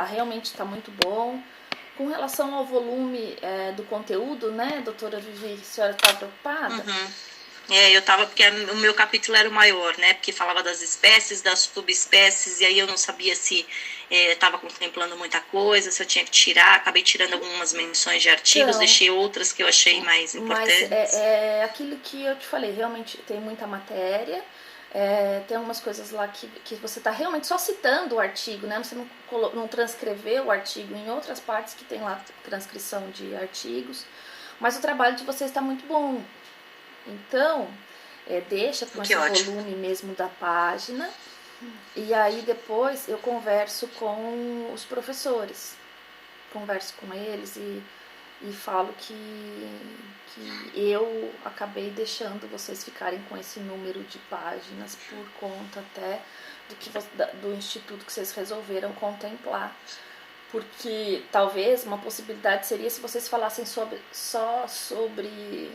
realmente tá muito bom. Com relação ao volume do conteúdo, né, doutora Vivi, a senhora está preocupada? Eu tava, porque o meu capítulo era o maior, né? Porque falava das espécies, das subespécies, e aí eu não sabia se estava contemplando muita coisa, se eu tinha que tirar. Acabei tirando algumas menções de artigos, Então, deixei outras que eu achei mais mas importantes. é aquilo que eu te falei, realmente tem muita matéria, tem algumas coisas lá que você está realmente só citando o artigo, né? Você não transcreveu o artigo em outras partes que tem lá transcrição de artigos, mas o trabalho de vocês está muito bom. Então, deixa com Que esse ótimo. volume mesmo da página, e aí depois eu converso com os professores, converso com eles e falo que eu acabei deixando vocês ficarem com esse número de páginas por conta até do instituto que vocês resolveram contemplar. Porque talvez uma possibilidade seria se vocês falassem só sobre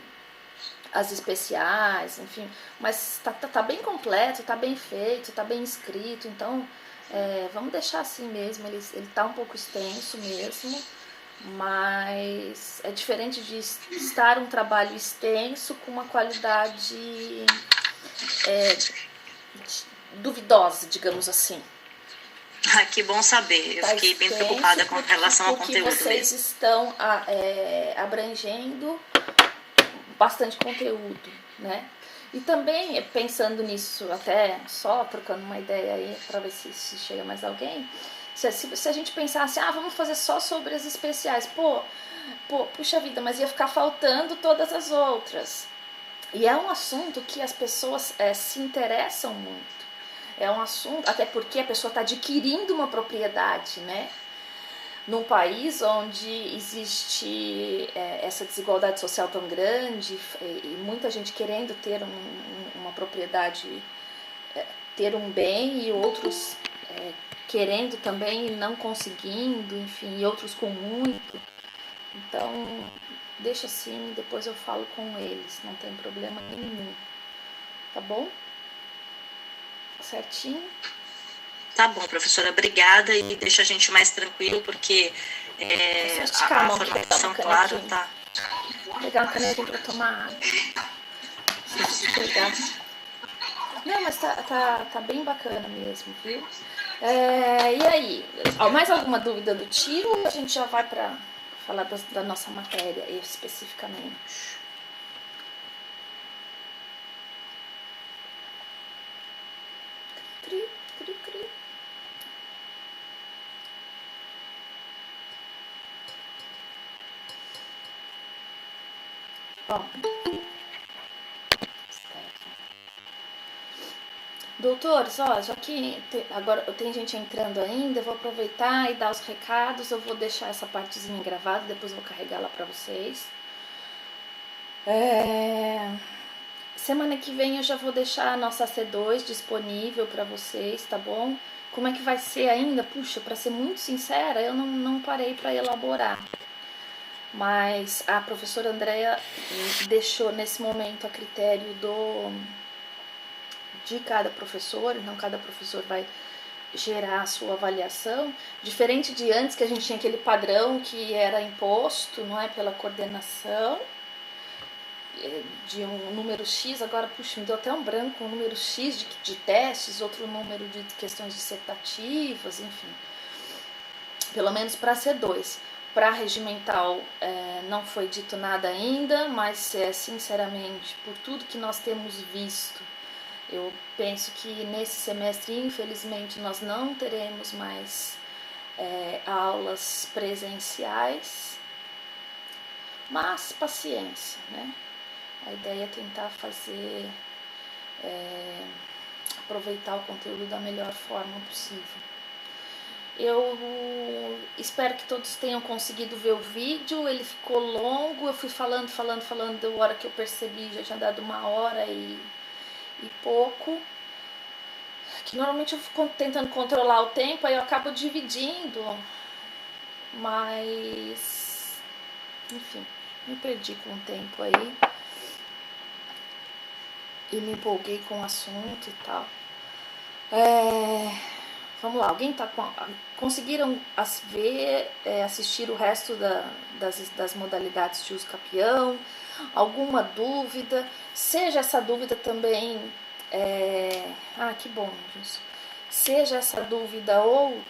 as especiais, enfim, mas tá bem completo, tá bem feito, tá bem escrito, então vamos deixar assim mesmo, ele tá um pouco extenso mesmo, mas é diferente de estar um trabalho extenso com uma qualidade duvidosa, digamos assim. Que bom saber. Eu Tá fiquei bem extenso preocupada com relação ao porque conteúdo vocês mesmo. estão abrangendo bastante conteúdo, né? E também, pensando nisso, até só trocando uma ideia aí para ver se chega mais alguém, se a gente pensasse, vamos fazer só sobre as especiais, puxa vida, mas ia ficar faltando todas as outras. E é um assunto que as pessoas se interessam muito. É um assunto, até porque a pessoa está adquirindo uma propriedade, né? Num país onde existe essa desigualdade social tão grande e muita gente querendo ter uma propriedade, ter um bem e outros querendo também e não conseguindo, enfim, e outros com muito. Então, deixa assim, depois eu falo com eles, não tem problema nenhum. Tá bom? Certinho? Tá bom, professora, obrigada e deixa a gente mais tranquilo, porque É só esticar a mão aqui, pegar uma formação, claro, canequinha. tá. Pegar uma canequinha pra tomar água. Se pegar. Não, mas tá bem bacana mesmo, viu? E aí, mais alguma dúvida do tiro ou a gente já vai pra falar da nossa matéria especificamente? Cri, cri, cri. Ó, doutores, ó, já que agora tem gente entrando ainda, eu vou aproveitar e dar os recados. Eu vou deixar essa partezinha gravada, depois eu vou carregar lá pra vocês. Semana que vem eu já vou deixar a nossa C2 disponível para vocês, tá bom? Como é que vai ser ainda? Puxa, para ser muito sincera, eu não parei para elaborar. Mas a professora Andrea deixou nesse momento a critério de cada professor, então cada professor vai gerar a sua avaliação, diferente de antes que a gente tinha aquele padrão que era imposto, não é, pela coordenação, de um número X, agora, puxa, me deu até um branco, um número X de testes, outro número de questões dissertativas, enfim. Pelo menos para C2. Para regimental não foi dito nada ainda, mas sinceramente, por tudo que nós temos visto, eu penso que nesse semestre, infelizmente, nós não teremos mais aulas presenciais, mas paciência, né? A ideia é tentar fazer, aproveitar o conteúdo da melhor forma possível. Eu espero que todos tenham conseguido ver o vídeo, ele ficou longo, eu fui falando, deu hora que eu percebi, já tinha dado 1 hora e pouco. Que normalmente eu fico tentando controlar o tempo, aí eu acabo dividindo, mas enfim, me perdi com o tempo aí. E me empolguei com o assunto e tal. Vamos lá, alguém tá conseguiram ver, assistir o resto das modalidades de uso capião? Alguma dúvida? Seja essa dúvida também... que bom, Gilson. Seja essa dúvida ou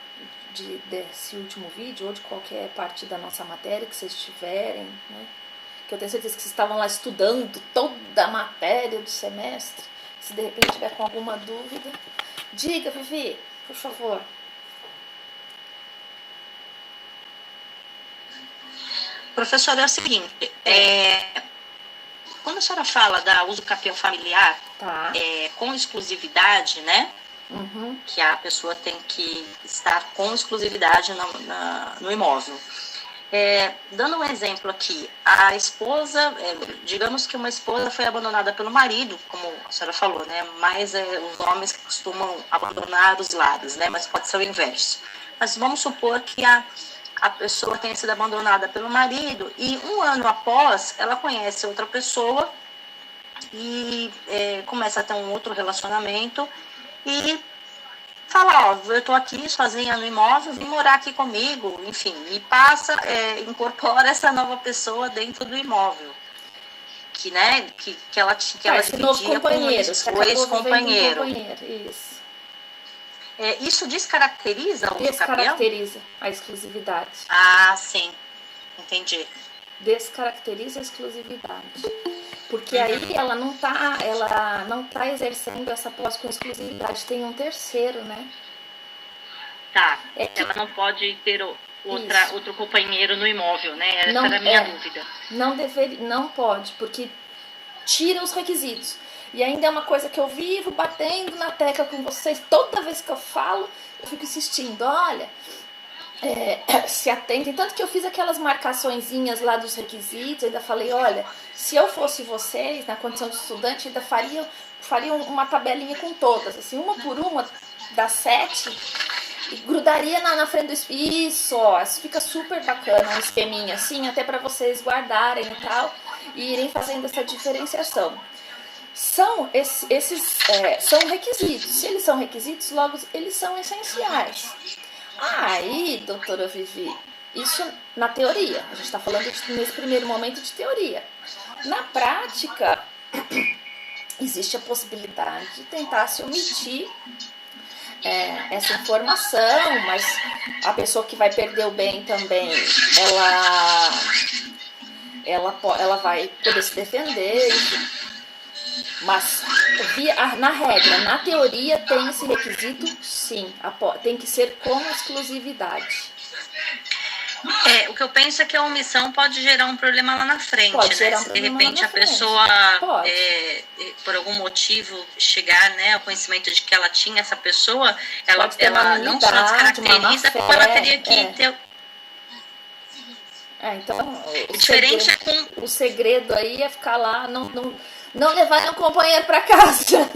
desse último vídeo, ou de qualquer parte da nossa matéria que vocês tiverem, né? Que eu tenho certeza que vocês estavam lá estudando toda a matéria do semestre. Se de repente tiver com alguma dúvida, diga, Vivi, por favor. Professora, é o seguinte, quando a senhora fala da uso capião familiar, Tá. Com exclusividade, né? Uhum. Que a pessoa tem que estar com exclusividade no imóvel. Dando um exemplo aqui, a esposa, digamos que uma esposa foi abandonada pelo marido, como a senhora falou, né? Mas os homens costumam abandonar os lares, né? Mas pode ser o inverso. Mas vamos supor que a pessoa tenha sido abandonada pelo marido e um ano após ela conhece outra pessoa e começa a ter um outro relacionamento e fala, eu tô aqui sozinha no imóvel, vim morar aqui comigo, enfim, e incorpora essa nova pessoa dentro do imóvel, que ela dividia com o ex-companheiro. Isso. Isso descaracteriza o usucapião? Descaracteriza a exclusividade. Ah, sim, entendi. Descaracteriza a exclusividade. Porque aí ela não tá exercendo essa posse com exclusividade, tem um terceiro, né? Tá, ela não pode ter outro companheiro no imóvel, né? Essa era a minha dúvida. Não pode, porque tira os requisitos. E ainda é uma coisa que eu vivo batendo na tecla com vocês, toda vez que eu falo, eu fico insistindo, olha... se atentem, tanto que eu fiz aquelas marcaçõezinhas lá dos requisitos, ainda falei, olha, se eu fosse vocês, na condição de estudante, ainda faria uma tabelinha com todas, assim, uma por uma, das 7, e grudaria na frente do isso, ó, isso fica super bacana, um esqueminha assim, até para vocês guardarem e tal, e irem fazendo essa diferenciação. São são requisitos, se eles são requisitos, logo eles são essenciais. Aí, doutora Vivi, isso na teoria, a gente está falando nesse primeiro momento de teoria. Na prática, existe a possibilidade de tentar se omitir essa informação, mas a pessoa que vai perder o bem também, ela vai poder se defender, enfim. Mas na regra, na teoria tem esse requisito, sim, tem que ser com exclusividade. O que eu penso é que a omissão pode gerar um problema lá na frente, pode né? Se de repente a pessoa, por algum motivo, chegar, né, ao conhecimento de que ela tinha essa pessoa, ela não só descaracteriza, como ela teria que ter... Então, o segredo aí é ficar lá, não levar um companheiro para casa.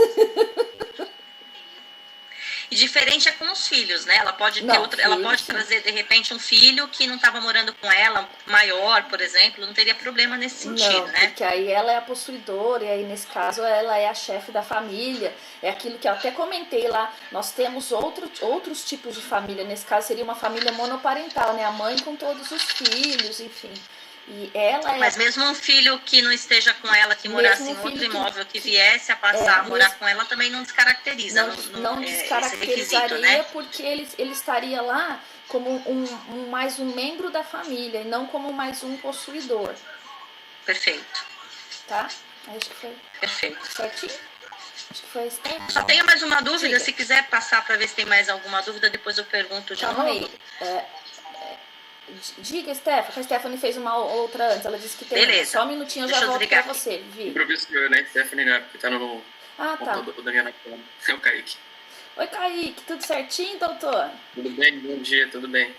E diferente é com os filhos, né? Ela pode ter ela pode trazer de repente um filho que não estava morando com ela, maior, por exemplo, não teria problema nesse sentido, né? Porque aí ela é a possuidora e aí nesse caso ela é a chefe da família. É aquilo que eu até comentei lá. Nós temos outros tipos de família. Nesse caso seria uma família monoparental, né? A mãe com todos os filhos, enfim. E ela Mas mesmo um filho que não esteja com ela, que morasse em outro imóvel, que viesse a passar a morar com ela, também não descaracteriza. Não descaracterizaria, né? Porque ele estaria lá como mais um membro da família e não como mais um possuidor. Perfeito. Tá? Acho que foi. Perfeito. Certinho? Acho que foi isso. Só tenho mais uma dúvida, se quiser passar para ver se tem mais alguma dúvida, depois eu pergunto de novo. Aí. Diga, Stephanie. A Stephanie fez uma outra antes. Ela disse que tem. Beleza. Só um minutinho, eu já volto pra você, Vi. O professor, né? Stephanie, né? Porque tá no computador da minha tela. É o Kaique. Oi, Kaique. Tudo certinho, doutor? Tudo bem? Bom dia, tudo bem.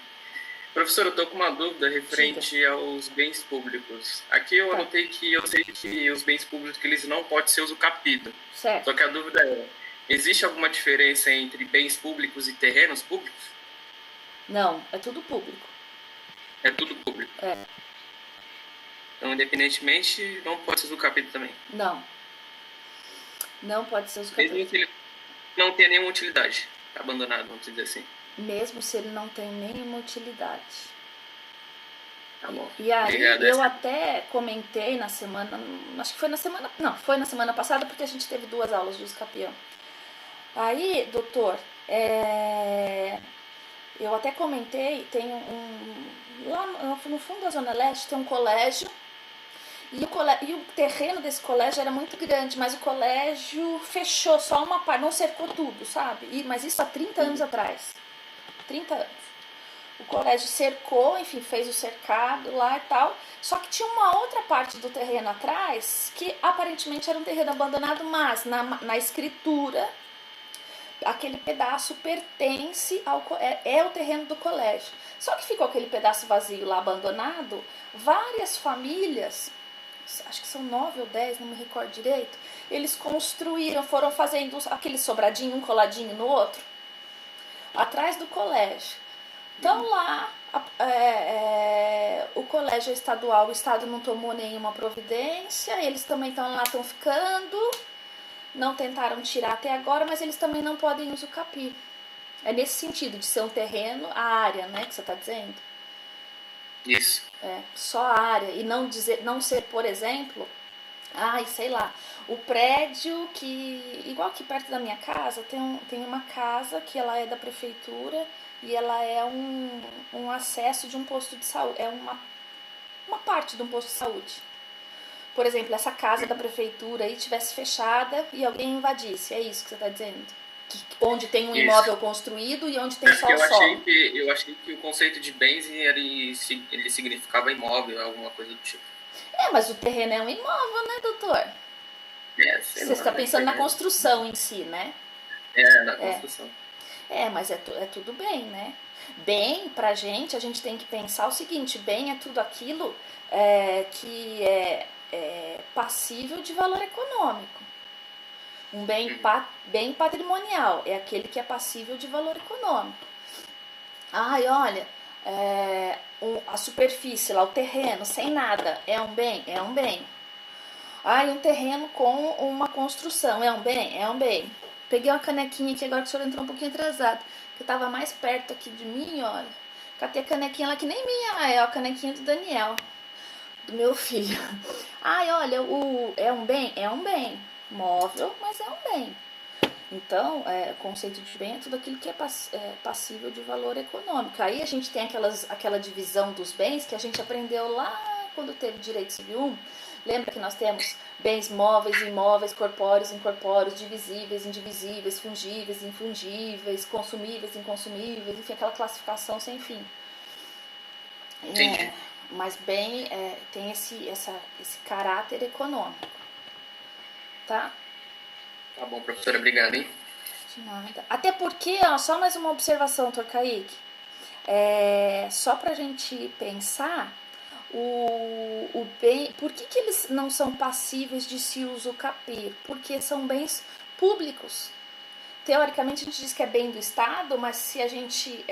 Professor, eu tô com uma dúvida referente aos bens públicos. Aqui eu anotei que eu sei que os bens públicos eles não podem ser usucapido. Certo. Só que a dúvida é, existe alguma diferença entre bens públicos e terrenos públicos? Não, é tudo público. É tudo público. Então, independentemente, não pode ser usucapido também. Não pode ser usucapido. Mesmo que ele não tenha nenhuma utilidade. abandonado, vamos dizer assim. Mesmo se ele não tem nenhuma utilidade. Tá bom. E aí Obrigado. eu até comentei na semana, acho que foi na semana, não, foi na semana passada porque a gente teve 2 aulas de uso capião. Aí, doutor, eu até comentei, tem lá no fundo da Zona Leste tem um colégio, e o terreno desse colégio era muito grande, mas o colégio fechou só uma parte, não cercou tudo, sabe? Mas isso há 30 anos atrás. 30 anos. O colégio cercou, enfim, fez o cercado lá e tal. Só que tinha uma outra parte do terreno atrás que aparentemente era um terreno abandonado, mas na escritura aquele pedaço pertence é o terreno do colégio. Só que ficou aquele pedaço vazio lá abandonado. Várias famílias, acho que são 9 ou 10, não me recordo direito, eles construíram, foram fazendo aquele sobradinho, um coladinho no outro, atrás do colégio. Então lá, o colégio estadual, o estado não tomou nenhuma providência, eles também estão lá, estão ficando, não tentaram tirar até agora, mas eles também não podem usucapi. É nesse sentido, de ser um terreno, a área, né, que você está dizendo? Isso. Só a área, e não ser, por exemplo, sei lá, o prédio que, igual aqui perto da minha casa, tem uma casa que ela é da prefeitura, e ela é um acesso de um posto de saúde, é uma parte de um posto de saúde. Por exemplo, essa casa da prefeitura aí tivesse fechada e alguém invadisse, é isso que você está dizendo? Onde tem um imóvel construído e onde tem só o solo. Eu achei que o conceito de bens ele significava imóvel, alguma coisa do tipo. Mas o terreno é um imóvel, né, doutor? Você está pensando na construção em si, né? Na construção. Mas é tudo bem, né? Bem, pra gente, a gente tem que pensar o seguinte: bem é tudo aquilo que é passível de valor econômico. Um bem patrimonial é aquele que é passível de valor econômico. Olha, a superfície lá, o terreno, sem nada, é um bem? É um bem. Um terreno com uma construção, é um bem? É um bem. Peguei uma canequinha aqui agora que o senhor entrou um pouquinho atrasado, que eu tava mais perto aqui de mim, olha. Catei a canequinha lá que nem minha, é a canequinha do Daniel, do meu filho. Olha, é um bem? É um bem. Móvel, mas é um bem. Então, o conceito de bem é tudo aquilo que é passível de valor econômico. Aí a gente tem aquela divisão dos bens que a gente aprendeu lá quando teve Direito Civil 1. Lembra que nós temos bens móveis, imóveis, corpóreos, incorpóreos, divisíveis, indivisíveis, fungíveis, infungíveis, consumíveis, inconsumíveis, enfim, aquela classificação sem fim. Mas bem tem esse caráter econômico. Tá? Tá bom, professora, obrigado, hein? De nada. Até porque, só mais uma observação, Dr. Kaique. Só pra gente pensar, o bem, por que eles não são passíveis de se usucapi? Porque são bens públicos. Teoricamente a gente diz que é bem do Estado, mas se a gente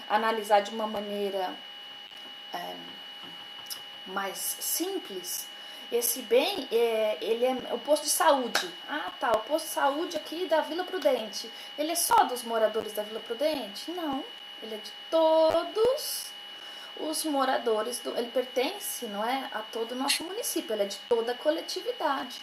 analisar de uma maneira mais simples, esse bem, ele é o posto de saúde. O posto de saúde aqui da Vila Prudente, ele é só dos moradores da Vila Prudente? Não, ele é de todos os moradores, ele pertence, não é, a todo o nosso município, ele é de toda a coletividade.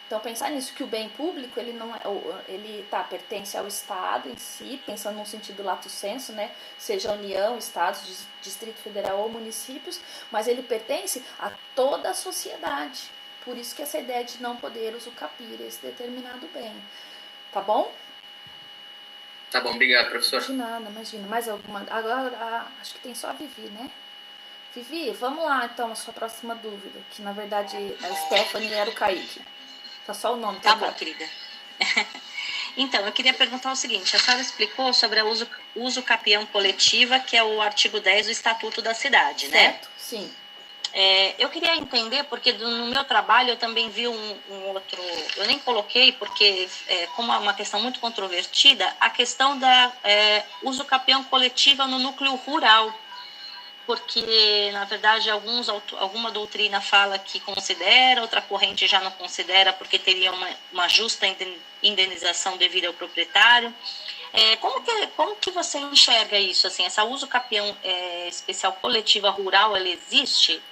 Então, pensar nisso, que o bem público, ele não é, ele pertence ao Estado em si, pensando num sentido lato sensu, né, seja União, Estados, Distrito Federal ou municípios, mas ele pertence a toda a sociedade. Por isso que essa ideia de não poder usucapir esse determinado bem. Tá bom? Tá bom, obrigado, professor. De nada, imagina. Mais alguma? Agora, acho que tem só a Vivi, né? Vivi, vamos lá, então, a sua próxima dúvida, que na verdade a Stephanie era o Kaique. Tá só o nome. Tá bom, querida. Então, eu queria perguntar o seguinte: a senhora explicou sobre a uso capião coletiva, que é o artigo 10 do Estatuto da Cidade, né? Certo, sim. Eu queria entender, porque no meu trabalho eu também vi um outro, eu nem coloquei, porque como é uma questão muito controvertida, a questão da uso capião coletiva no núcleo rural, porque, na verdade, alguma doutrina fala que considera, outra corrente já não considera, porque teria uma justa indenização devida ao proprietário. Como que você enxerga isso? Assim, essa uso capião especial coletiva rural, ela existe?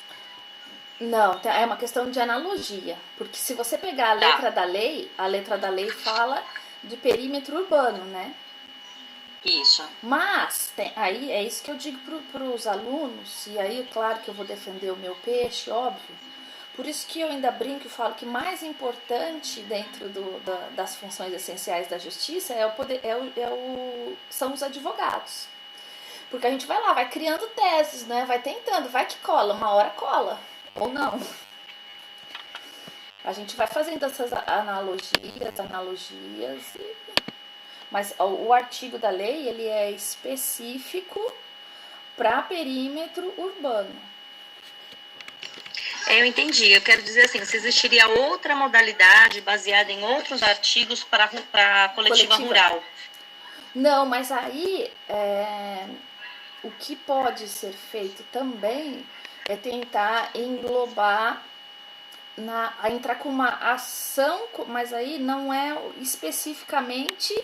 Não, é uma questão de analogia. Porque se você pegar a letra da lei fala de perímetro urbano, né? Isso. Mas, aí é isso que eu digo para os alunos, e aí, claro que eu vou defender o meu peixe, óbvio. Por isso que eu ainda brinco e falo que mais importante dentro das funções essenciais da justiça são os advogados. Porque a gente vai lá, vai criando teses, né? Vai tentando, vai que cola, uma hora cola, ou não. A gente vai fazendo essas analogias, mas o artigo da lei, ele é específico para perímetro urbano. Eu entendi. Eu quero dizer assim, se existiria outra modalidade baseada em outros artigos para coletiva rural. Não, mas aí o que pode ser feito também é tentar englobar, entrar com uma ação, mas aí não é especificamente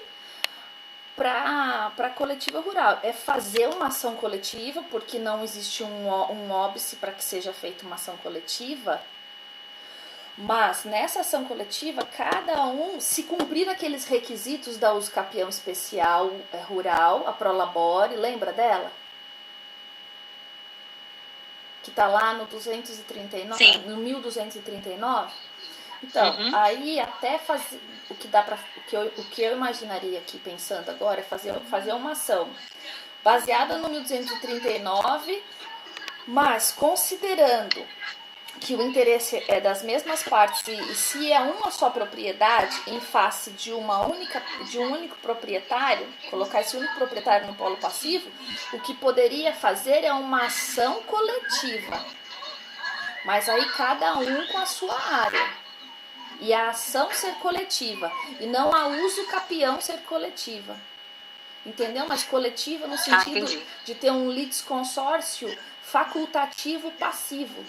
para coletiva rural. É fazer uma ação coletiva, porque não existe um óbice para que seja feita uma ação coletiva. Mas nessa ação coletiva, cada um, se cumprir aqueles requisitos da uso capião especial rural, a Prolabore, lembra dela? Que está lá no 239, Sim. no 1239. Então, aí até fazer o que eu imaginaria aqui pensando agora é fazer uma ação baseada no 1239, mas considerando que o interesse é das mesmas partes e se é uma só propriedade em face de um único proprietário, colocar esse único proprietário no polo passivo, o que poderia fazer é uma ação coletiva, mas aí cada um com a sua área. E a ação ser coletiva, e não a uso capião ser coletiva. Entendeu? Mas coletiva no sentido de ter um litisconsórcio facultativo passivo.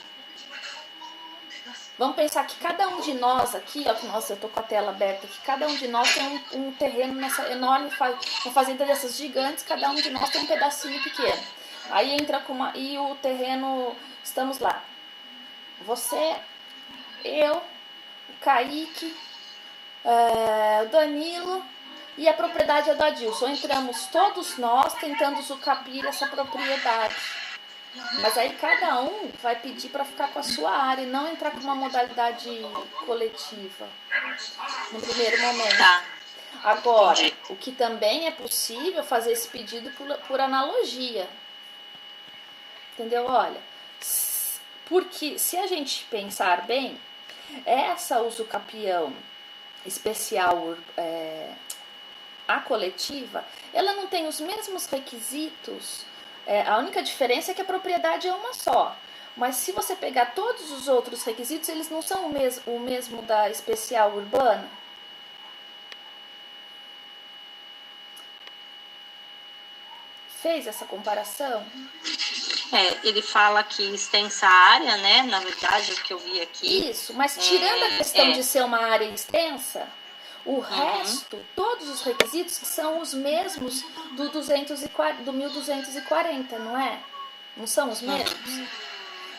Vamos pensar que cada um de nós aqui, ó, nossa, eu tô com a tela aberta aqui, cada um de nós tem um terreno nessa enorme fazenda dessas gigantes, cada um de nós tem um pedacinho pequeno. Aí entra e o terreno, estamos lá. Você, eu, o Kaique, o Danilo e a propriedade é do Adilson. Entramos todos nós tentando usucapir essa propriedade. Mas aí cada um vai pedir para ficar com a sua área e não entrar com uma modalidade coletiva no primeiro momento. Tá. Agora, o que também é possível fazer esse pedido por analogia. Entendeu? Olha, porque se a gente pensar bem, essa usucapião especial, a coletiva, ela não tem os mesmos requisitos. A única diferença é que a propriedade é uma só. Mas se você pegar todos os outros requisitos, eles não são o mesmo da especial urbana. Fez essa comparação? Ele fala que extensa área, né? Na verdade, o que eu vi aqui. Isso, mas tirando a questão de ser uma área extensa, o resto, todos os requisitos são os mesmos do 1240, não é? Não são os mesmos?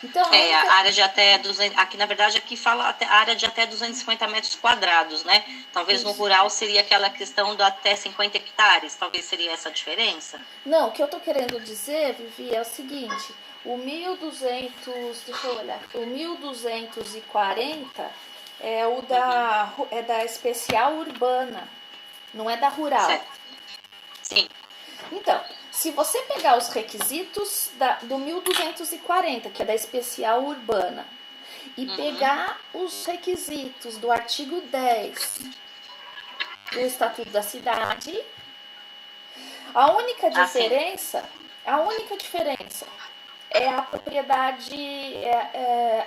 Então, a área de até 200, aqui na verdade aqui fala até, área de até 250 metros quadrados, né? Talvez no rural seria aquela questão do até 50 hectares, talvez seria essa a diferença? Não, o que eu tô querendo dizer, Vivi, é o seguinte, o 1200, deixa eu olhar, o 1240 é da especial urbana, não é da rural. Certo. Sim. Então, se você pegar os requisitos do 1240, que é da especial urbana, e pegar os requisitos do artigo 10 do Estatuto da Cidade, a única diferença é a propriedade,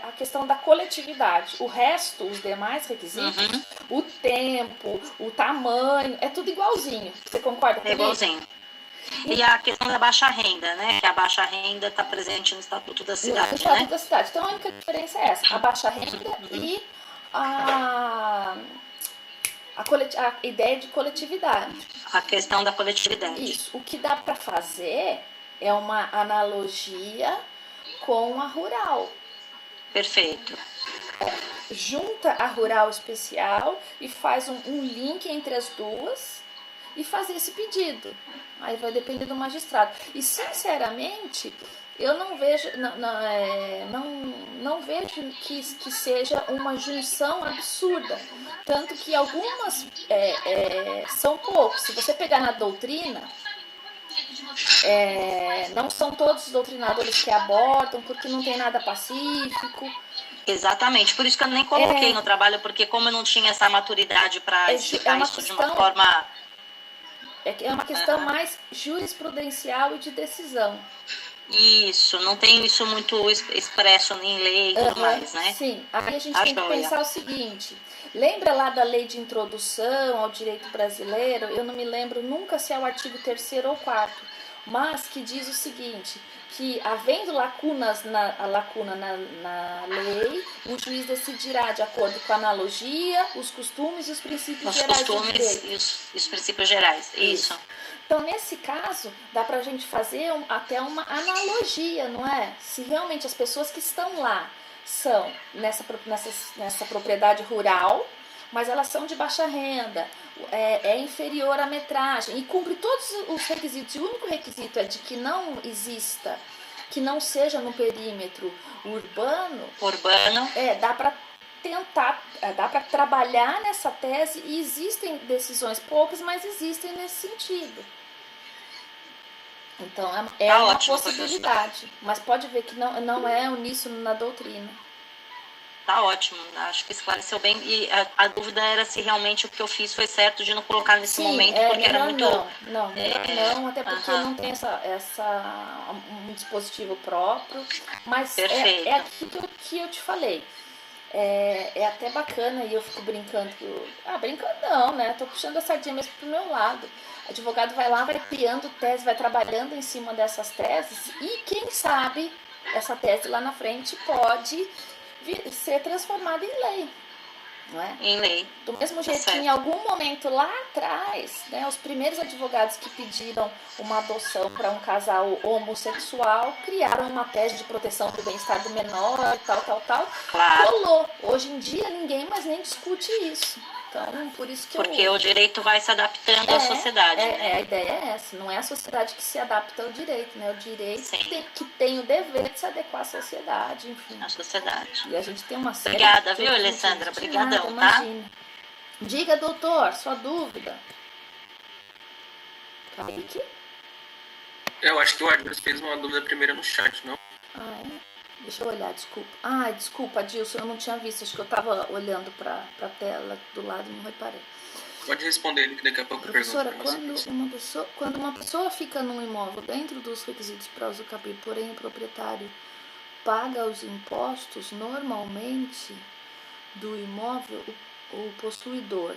a questão da coletividade. O resto, os demais requisitos, o tempo, o tamanho, é tudo igualzinho. Você concorda comigo? É igualzinho. E a questão da baixa renda, né? Que a baixa renda está presente no Estatuto da Cidade, no Estatuto da Cidade. Então, a única diferença é essa. A baixa renda e a ideia de coletividade. A questão da coletividade. Isso. O que dá para fazer é uma analogia com a rural. Perfeito. Junta a rural especial e faz um link entre as duas e faz esse pedido. Aí vai depender do magistrado. E, sinceramente, eu não vejo, não vejo que seja uma junção absurda. Tanto que algumas são poucos. Se você pegar na doutrina, não são todos os doutrinadores que abordam, porque não tem nada pacífico. Exatamente, por isso que eu nem coloquei no trabalho, porque como eu não tinha essa maturidade para explicar isso de uma forma... É uma questão mais jurisprudencial e de decisão. Isso, não tem isso muito expresso em lei e tudo mais, né? Sim, aí a gente tem que pensar o seguinte, lembra lá da lei de introdução ao direito brasileiro? Eu não me lembro nunca se é o artigo 3º ou 4º, mas que diz o seguinte, que havendo lacuna na lei, o juiz decidirá de acordo com a analogia, os costumes e os princípios gerais do direito. Os costumes e os princípios gerais, isso. Então, nesse caso, dá pra gente fazer até uma analogia, não é? Se realmente as pessoas que estão lá são nessa propriedade rural, mas elas são de baixa renda, é inferior à metragem e cumpre todos os requisitos. E o único requisito é de que não exista, que não seja no perímetro urbano. Dá para tentar, dá para trabalhar nessa tese e existem decisões poucas, mas existem nesse sentido. Então é uma possibilidade, mas pode ver que não é uníssono na doutrina. Tá ótimo, acho que esclareceu bem. E a dúvida era se realmente o que eu fiz foi certo de não colocar nesse momento, porque era muito... Não, até porque não tem um dispositivo próprio, mas é aquilo que eu te falei. É até bacana e eu fico brincando. Brincando não, né? Tô puxando a sardinha mesmo pro meu lado. O advogado vai lá, vai criando tese, vai trabalhando em cima dessas teses e quem sabe essa tese lá na frente pode ser transformada em lei, não é? Em lei. Do mesmo jeito que em algum momento lá atrás, né, os primeiros advogados que pediram uma adoção para um casal homossexual criaram uma tese de proteção do bem-estar do menor e tal. Claro. Rolou. Hoje em dia ninguém mais nem discute isso. Então, por isso que porque o direito vai se adaptando à sociedade. A ideia é essa. Não é a sociedade que se adapta ao direito, né? O direito que tem o dever de se adequar à sociedade, enfim. À sociedade. E a gente tem uma série... Obrigada, viu, Alessandra? Obrigadão, tá? Diga, doutor, sua dúvida. Kaique? Eu acho que o Adilson fez uma dúvida primeiro no chat, não? Deixa eu olhar, desculpa. Desculpa, Adilson, eu não tinha visto. Acho que eu estava olhando para a tela do lado e não reparei. Pode responder ele, que daqui a pouco eu pergunto. Professora, quando uma pessoa fica num imóvel dentro dos requisitos para uso cabível, porém o proprietário paga os impostos, normalmente, do imóvel, o possuidor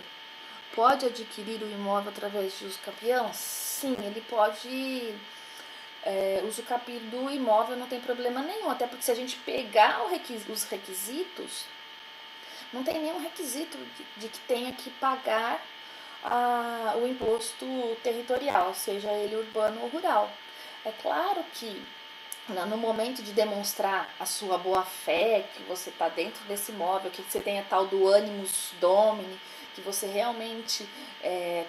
pode adquirir o imóvel através de uso capião? Sim, ele pode... usucapião do imóvel não tem problema nenhum, até porque se a gente pegar os requisitos, não tem nenhum requisito de que tenha que pagar o imposto territorial, seja ele urbano ou rural. É claro que no momento de demonstrar a sua boa-fé, que você está dentro desse imóvel, que você tenha tal do animus domini, que você realmente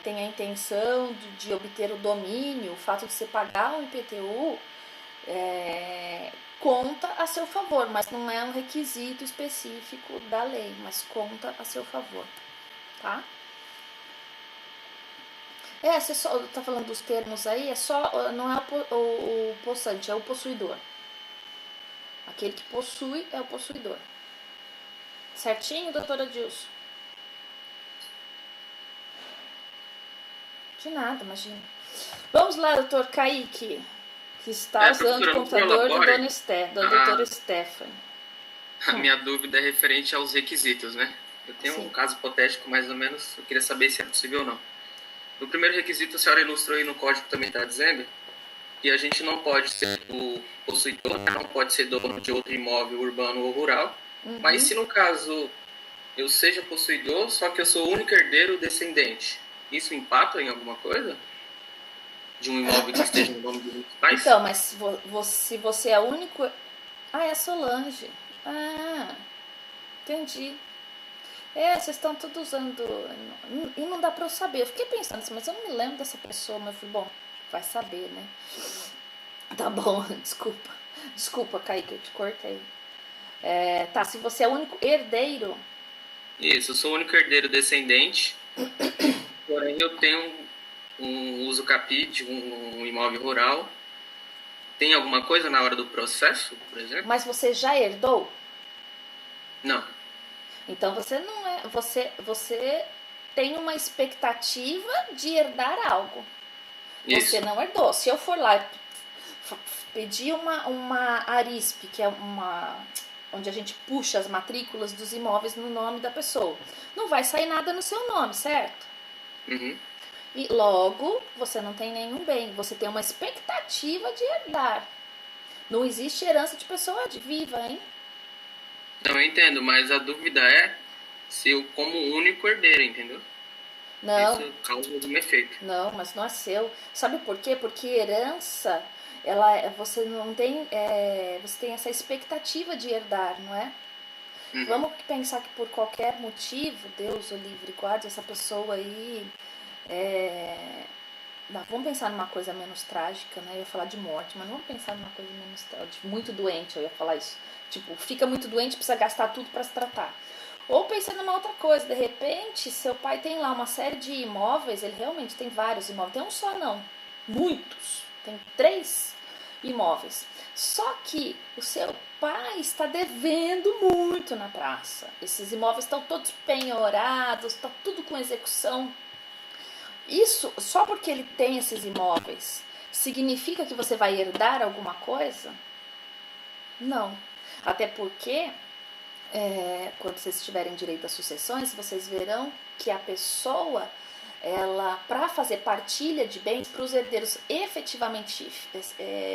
tem a intenção de obter o domínio, o fato de você pagar um IPTU conta a seu favor, mas não é um requisito específico da lei, mas conta a seu favor, tá? Você só tá falando dos termos aí, não é o possante, é o possuidor. Aquele que possui é o possuidor. Certinho, doutora Dilson? De nada, imagina. Vamos lá, doutor Kaique, que está usando o computador da doutora Stephanie. A minha dúvida é referente aos requisitos, né? Eu tenho um caso hipotético, mais ou menos, eu queria saber se é possível ou não. No primeiro requisito, a senhora ilustrou aí no código também está dizendo que a gente não pode ser o possuidor, não pode ser dono de outro imóvel urbano ou rural, mas se no caso eu seja possuidor, só que eu sou o único herdeiro descendente. Isso impacta em alguma coisa? De um imóvel que esteja no nome dos meus pais? Então, mas se você é o único... Ah, é a Solange. Ah, entendi. Vocês estão todos usando... E não dá pra eu saber. Eu fiquei pensando assim, mas eu não me lembro dessa pessoa. Mas eu falei, bom, vai saber, né? Tá bom, desculpa. Desculpa, Kaique, eu te cortei. Tá, se você é o único herdeiro... Isso, eu sou o único herdeiro descendente, porém eu tenho um uso capi de um imóvel rural. Tem alguma coisa na hora do processo, por exemplo? Mas você já herdou? Não. Então você não é... Você tem uma expectativa de herdar algo. Isso. Você não herdou. Se eu for lá pedir uma ARISP, que é onde a gente puxa as matrículas dos imóveis no nome da pessoa, não vai sair nada no seu nome, certo? Uhum. E logo, você não tem nenhum bem. Você tem uma expectativa de herdar. Não existe herança de pessoa viva, hein? Não, eu entendo, mas a dúvida é se eu como único herdeiro, entendeu? Não. Isso causa algum efeito. Não, mas não é seu. Sabe por quê? Porque herança, você não tem, você tem essa expectativa de herdar, não é? Uhum. Vamos pensar que por qualquer motivo, Deus o livre guarde essa pessoa aí. Não, vamos pensar numa coisa menos trágica, né? Eu ia falar de morte, mas não vamos pensar numa coisa menos trágica. Muito doente, eu ia falar isso. Tipo, fica muito doente, precisa gastar tudo para se tratar. Ou pensando numa outra coisa, de repente, seu pai tem lá uma série de imóveis, ele realmente tem vários imóveis, tem um só não, muitos, tem 3 imóveis. Só que o seu pai está devendo muito na praça. Esses imóveis estão todos penhorados, está tudo com execução. Isso, só porque ele tem esses imóveis, significa que você vai herdar alguma coisa? Não. Até porque... quando vocês tiverem direito às sucessões, vocês verão que a pessoa, ela, para fazer partilha de bens, para os herdeiros efetivamente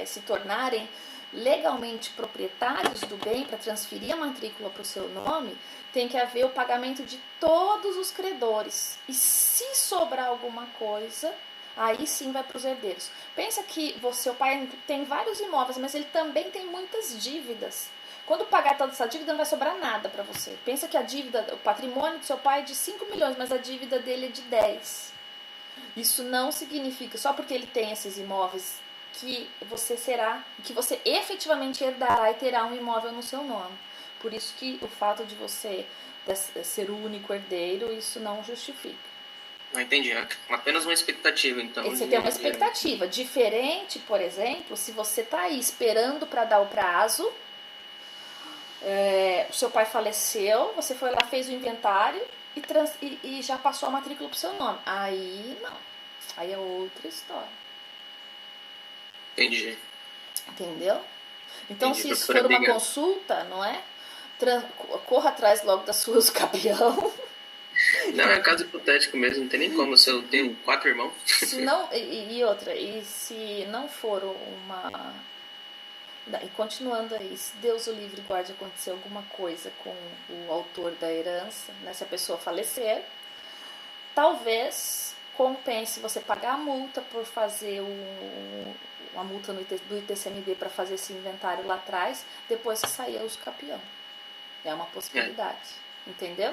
se tornarem legalmente proprietários do bem, para transferir a matrícula para o seu nome, tem que haver o pagamento de todos os credores. E se sobrar alguma coisa, aí sim vai para os herdeiros. Pensa que seu pai tem vários imóveis, mas ele também tem muitas dívidas. Quando pagar toda essa dívida, não vai sobrar nada para você. Pensa que a dívida, o patrimônio do seu pai é de 5 milhões, mas a dívida dele é de 10. Isso não significa, só porque ele tem esses imóveis, que você efetivamente herdará e terá um imóvel no seu nome. Por isso que o fato de você ser o único herdeiro, isso não justifica. Não entendi. É apenas uma expectativa, então. Você tem uma expectativa. Diferente, por exemplo, se você está aí esperando para dar o prazo... o seu pai faleceu, você foi lá, fez o inventário e já passou a matrícula pro seu nome. Aí não. Aí é outra história. Entendi. Entendeu? Então, Entendi, se isso for uma consulta, não é? Corra atrás logo da sua usucapião. Não, é caso hipotético mesmo, não tem nem como, se eu tenho 4 irmãos. Se não, e se não for uma... E continuando aí, se Deus o livre guarde acontecer alguma coisa com o autor da herança, né, se a pessoa falecer, talvez compense você pagar a multa por fazer a multa do ITCMD para fazer esse inventário lá atrás, depois que sair o usucapião. É uma possibilidade, entendeu?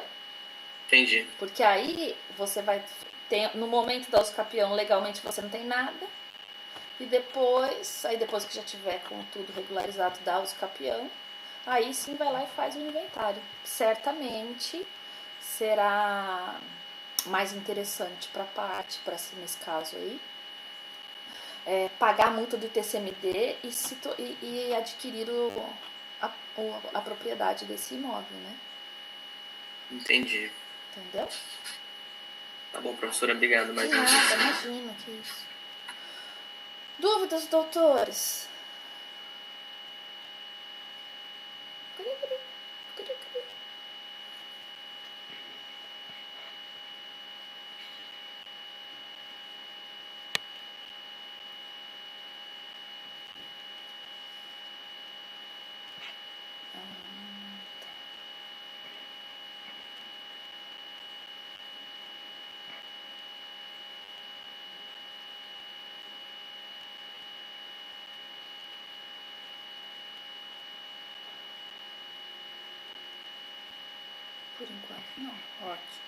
Entendi. Porque aí você vai ter, no momento da usucapião, legalmente você não tem nada. E depois que já tiver com tudo regularizado, dá os capião, aí sim vai lá e faz o inventário. Certamente será mais interessante para a parte, nesse caso aí, pagar a multa do ITCMD e adquirir a propriedade desse imóvel, né? Entendi. Entendeu? Tá bom, professora, obrigado mais uma vez. Imagina, que isso. Dúvidas, doutores? Por enquanto, não. Ótimo.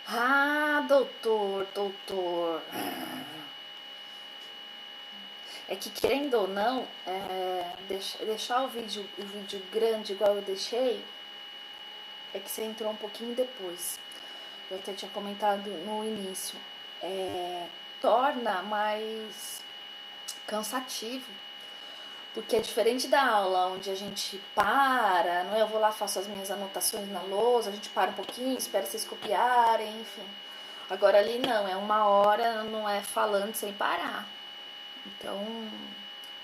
Ah, doutor. É que querendo ou não, deixar o vídeo grande igual eu deixei, é que você entrou um pouquinho depois. Eu até tinha comentado no início. Torna mais cansativo. Porque é diferente da aula onde a gente para, não é? Eu vou lá, faço as minhas anotações na lousa, a gente para um pouquinho, espera vocês copiarem, enfim. Agora ali não, é 1 hora, não é falando sem parar. Então,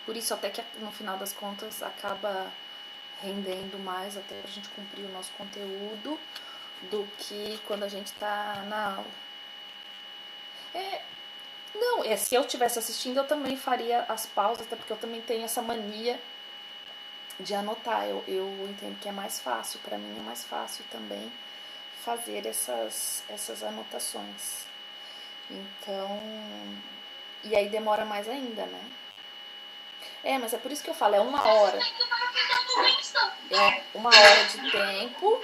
por isso até que no final das contas acaba rendendo mais até pra gente cumprir o nosso conteúdo do que quando a gente tá na aula. Se eu estivesse assistindo, eu também faria as pausas, até porque eu também tenho essa mania de anotar. Eu entendo que é mais fácil, para mim é mais fácil também fazer essas anotações. Então, e aí demora mais ainda, né? Mas é por isso que eu falo, é 1 hora. É 1 hora de tempo.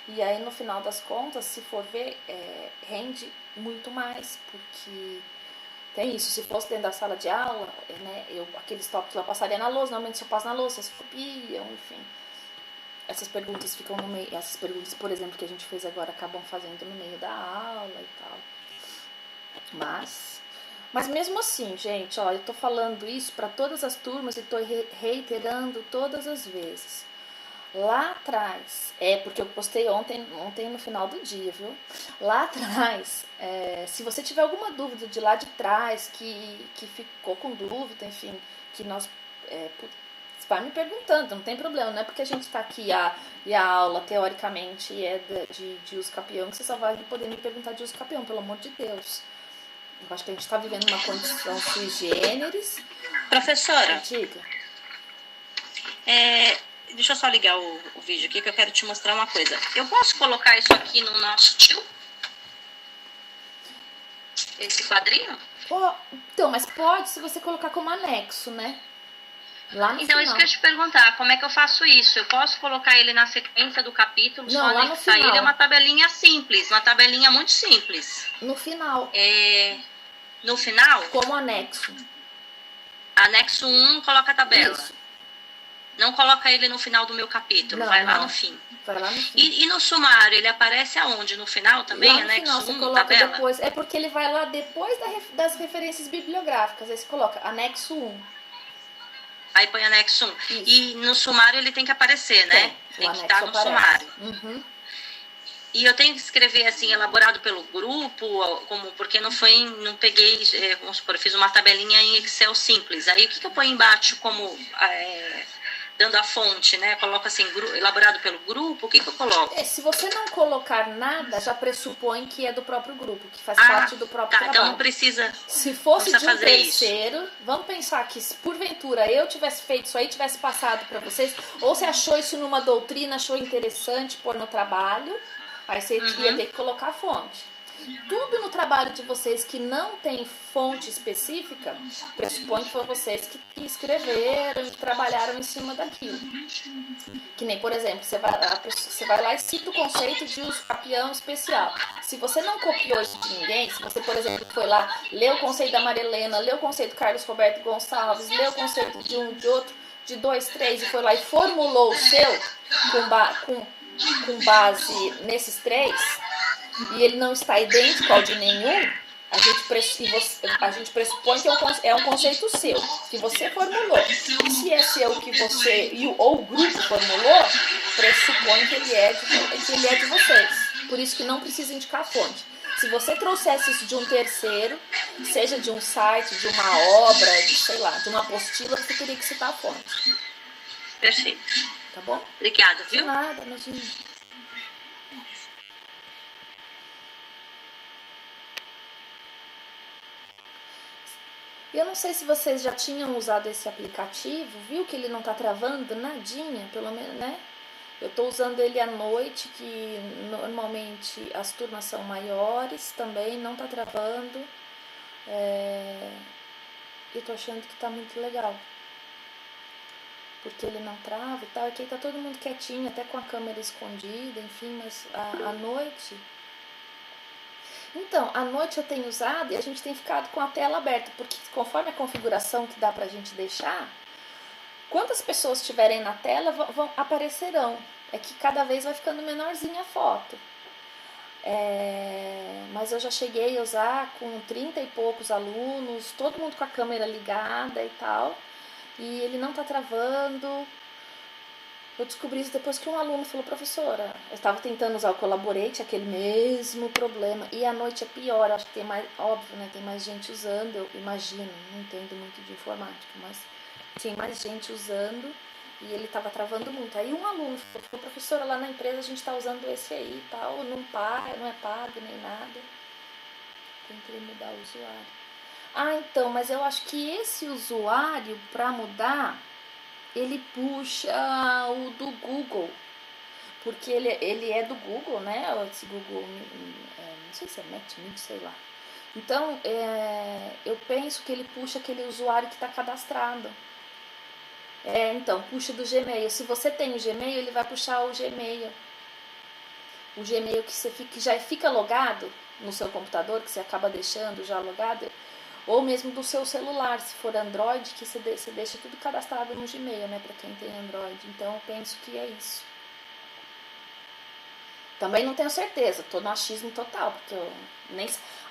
E aí no final das contas, se for ver, rende muito mais, porque tem isso, se fosse dentro da sala de aula, né, aqueles tópicos eu passaria na lousa, normalmente se eu passo na lousa, vocês copiam, enfim. Essas perguntas ficam no meio, essas perguntas, por exemplo, que a gente fez agora, acabam fazendo no meio da aula e tal. Mas mesmo assim, gente, ó, eu tô falando isso para todas as turmas e tô reiterando todas as vezes. Lá atrás, porque eu postei ontem no final do dia, viu? Lá atrás, se você tiver alguma dúvida de lá de trás, que ficou com dúvida, enfim, que nós... você vai me perguntando, não tem problema, não é porque a gente tá aqui e a aula, teoricamente, é de uso capião, que você só vai poder me perguntar de uso capião, pelo amor de Deus. Eu acho que a gente tá vivendo uma condição sui generis. Professora, diga. Deixa eu só ligar o vídeo aqui que eu quero te mostrar uma coisa. Eu posso colocar isso aqui no nosso tio? Esse quadrinho? Então, mas pode se você colocar como anexo, né? Lá no então, final. Isso que eu ia te perguntar, como é que eu faço isso? Eu posso colocar ele na sequência do capítulo, não, só lá no final. ele é uma tabelinha simples, uma tabelinha muito simples. No final. No final? Como anexo. Anexo 1, coloca a tabela. Isso. Não coloca ele no final do meu capítulo, não, vai lá no fim. Vai lá no fim. E no sumário, ele aparece aonde? No final também? Lá no anexo final, 1, você coloca tabela? depois. É porque ele vai lá depois das referências bibliográficas. Aí você coloca anexo 1. Aí põe anexo 1. Isso. E no sumário ele tem que aparecer, né? Tem que estar no aparece. sumário. Uhum. E eu tenho que escrever assim, elaborado pelo grupo, porque não peguei, vamos supor, eu fiz uma tabelinha em Excel simples. Aí o que eu ponho embaixo como dando a fonte, né? Coloco assim, elaborado pelo grupo, o que eu coloco? Se você não colocar nada, já pressupõe que é do próprio grupo, que faz parte do próprio trabalho. Então não precisa. Se fosse de um terceiro, isso. Vamos pensar que se porventura eu tivesse feito isso aí, tivesse passado para vocês, ou você achou isso numa doutrina, achou interessante pôr no trabalho, aí você ia ter que colocar a fonte. Tudo no trabalho de vocês que não tem fonte específica, pressupõe que foram vocês que escreveram e trabalharam em cima daquilo. Que nem, por exemplo, você vai lá e cita o conceito de uso capião especial. Se você não copiou isso de ninguém, se você, por exemplo, foi lá, leu o conceito da Maria Helena, leu o conceito do Carlos Roberto Gonçalves, leu o conceito de um, de outro, de 2, 3, e foi lá e formulou o seu com base nesses 3, e ele não está idêntico ao de nenhum, a gente pressupõe que é um conceito seu, que você formulou. E se é seu que você ou o grupo formulou, pressupõe que ele é de vocês. Por isso que não precisa indicar a fonte. Se você trouxesse isso de um terceiro, seja de um site, de uma obra, sei lá, de uma apostila, você teria que citar a fonte. Perfeito. Tá bom? Obrigada, viu? De nada, imagina. Eu não sei se vocês já tinham usado esse aplicativo, viu que ele não tá travando nadinha, pelo menos, né? Eu tô usando ele à noite, que normalmente as turmas são maiores, também não tá travando. Eu tô achando que tá muito legal. Porque ele não trava e tal. Aqui tá todo mundo quietinho, até com a câmera escondida, enfim, mas à noite. Então, à noite eu tenho usado e a gente tem ficado com a tela aberta, porque conforme a configuração que dá pra gente deixar, quantas pessoas estiverem na tela aparecerão. É que cada vez vai ficando menorzinha a foto. Mas eu já cheguei a usar com 30 e poucos alunos, todo mundo com a câmera ligada e tal. E ele não tá travando. Eu descobri isso depois que um aluno falou, professora, eu estava tentando usar o Collaborate, aquele mesmo problema, e à noite é pior, acho que tem mais, óbvio, né, tem mais gente usando, eu imagino, não entendo muito de informática, mas tem mais gente usando e ele estava travando muito. Aí um aluno falou, professora, lá na empresa a gente está usando esse aí e tal, não é pago nem nada, tentei mudar o usuário. Então, mas eu acho que esse usuário, para mudar, ele puxa o do Google, porque ele é do Google, né? Esse Google, não sei se é Meet, sei lá. Então, eu penso que ele puxa aquele usuário que está cadastrado. Então, puxa do Gmail. Se você tem o Gmail, ele vai puxar o Gmail. O Gmail que já fica logado no seu computador, que você acaba deixando já logado, ou mesmo do seu celular, se for Android, que você deixa tudo cadastrado no Gmail, né, para quem tem Android. Então eu penso que é isso. Também não tenho certeza, tô no achismo total, porque eu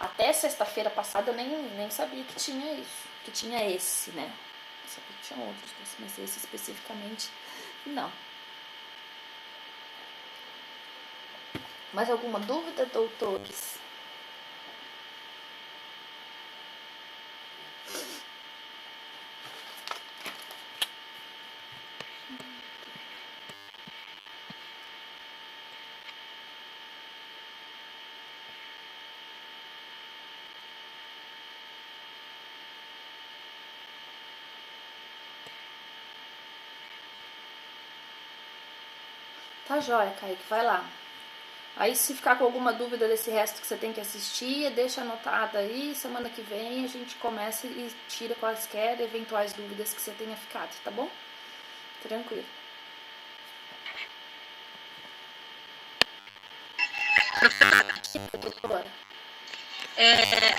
até sexta-feira passada eu nem sabia que tinha isso, que tinha esse, né. Eu sabia que tinha outros, mas esse especificamente não. Mais alguma dúvida, doutores? Tá jóia, Kaique, vai lá. Aí se ficar com alguma dúvida desse resto que você tem que assistir, deixa anotada aí, semana que vem a gente começa e tira quaisquer eventuais dúvidas que você tenha ficado, tá bom? Tranquilo. Doutora.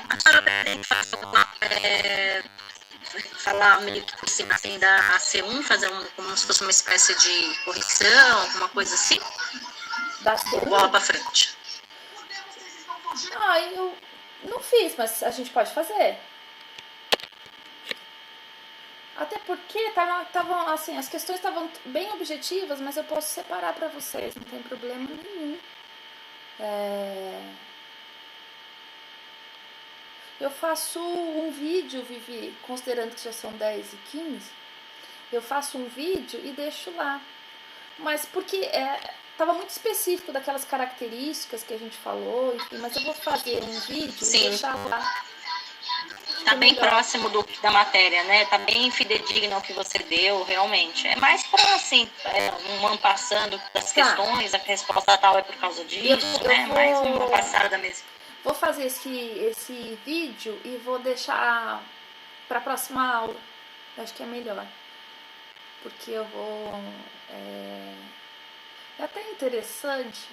A senhora pretende falar meio que por cima assim, da C1, fazer como se fosse uma espécie de correção, alguma coisa assim? Da C1? Bola pra frente. Eu não fiz, mas a gente pode fazer. Até porque tavam assim, as questões estavam bem objetivas, mas eu posso separar para vocês, não tem problema nenhum. Eu faço um vídeo, Vivi, considerando que já são 10h15, eu faço um vídeo e deixo lá. Mas porque estava muito específico daquelas características que a gente falou, enfim, mas eu vou fazer um vídeo e deixar lá. Tá bem próximo da matéria, né? Tá bem fidedigno ao que você deu, realmente. É mais para, assim, um passando das questões, a resposta tal é por causa disso, né? Mais uma passada mesmo. Vou fazer esse vídeo e vou deixar para a próxima aula. Eu acho que é melhor. Porque eu vou... É até interessante,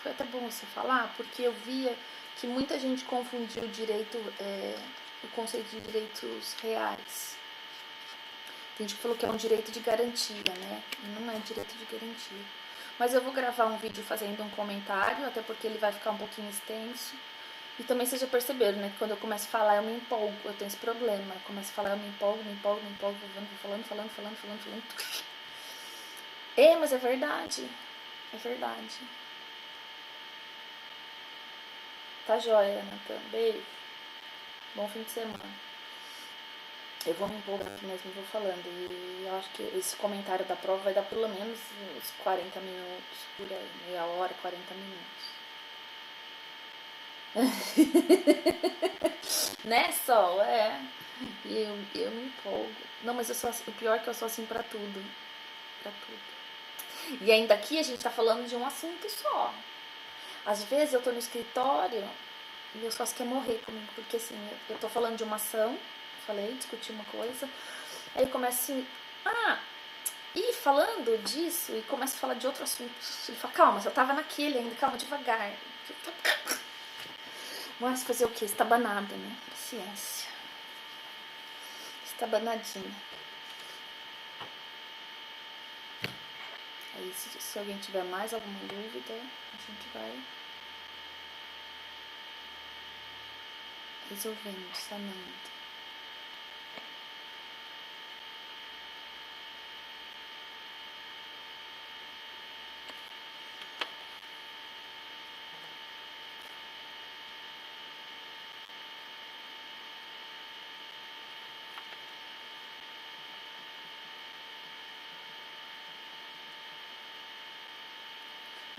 foi até bom você falar, porque eu via que muita gente confundiu o conceito de direitos reais. Tem gente que falou que é um direito de garantia, né? E não é direito de garantia. Mas eu vou gravar um vídeo fazendo um comentário, até porque ele vai ficar um pouquinho extenso. E também vocês já perceberam, né? Que quando eu começo a falar, eu me empolgo. Eu tenho esse problema. Eu começo a falar, eu me empolgo, vou falando. Mas é verdade. É verdade. Tá joia, Natan. Beijo. Bom fim de semana. Eu vou me empolgar aqui mesmo, vou falando. E eu acho que esse comentário da prova vai dar pelo menos uns 40 minutos, por aí. Meia hora, 40 minutos. Né, Sol? E eu me empolgo. Não, mas eu sou assim, o pior é que eu sou assim pra tudo. Pra tudo. E ainda aqui a gente tá falando de um assunto só. Às vezes eu tô no escritório e meu sócio quer morrer comigo, porque assim, eu tô falando de uma ação, falei, discuti uma coisa, aí começa assim, e falando disso, e começa a falar de outro assunto. Ele fala, calma, eu tava naquele ainda, calma, devagar. Mas fazer o quê? Estabanada, né? Paciência. Estabanadinha. Aí, se alguém tiver mais alguma dúvida, a gente vai resolvendo, sanando.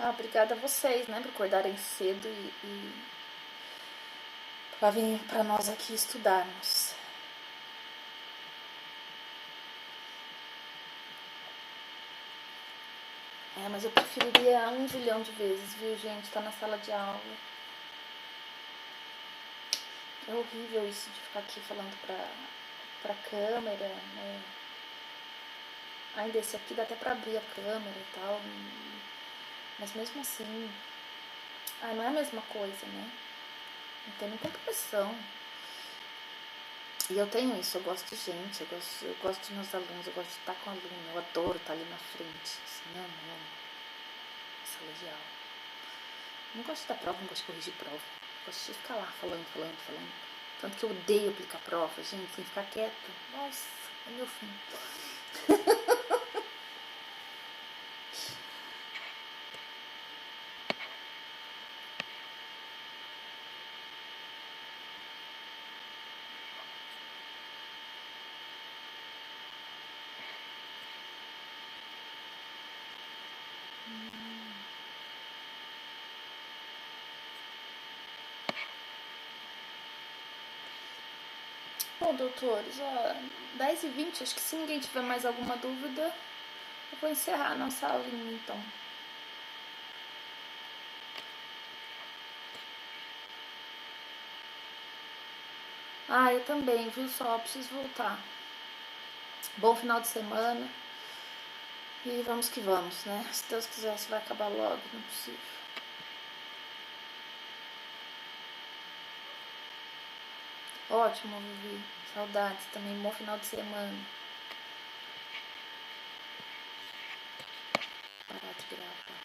Obrigada a vocês, né, por acordarem cedo e para vir para nós aqui estudarmos. Mas eu preferiria 1 zilhão de vezes, viu, gente? Tá na sala de aula. É horrível isso de ficar aqui falando pra câmera, né? Ainda esse aqui dá até pra abrir a câmera e tal. Mas mesmo assim, não é a mesma coisa, né? Não tem nem comparação. E eu tenho isso, eu gosto de gente, eu gosto de meus alunos, eu gosto de estar com aluno, eu adoro estar ali na frente. Assim, amo. Sala de aula. Não gosto da prova, não gosto de corrigir prova. Gosto de ficar lá falando. Tanto que eu odeio aplicar prova, gente, sem ficar quieta. Nossa, é meu fim. Bom, doutores, 10h20, acho que se ninguém tiver mais alguma dúvida, eu vou encerrar a nossa aulinha, então. Eu também, viu? Só preciso voltar. Bom final de semana. E vamos que vamos, né? Se Deus quiser, isso vai acabar logo, não é possível. Ótimo, Vivi. Saudades também. Bom final de semana. Parar de gravar.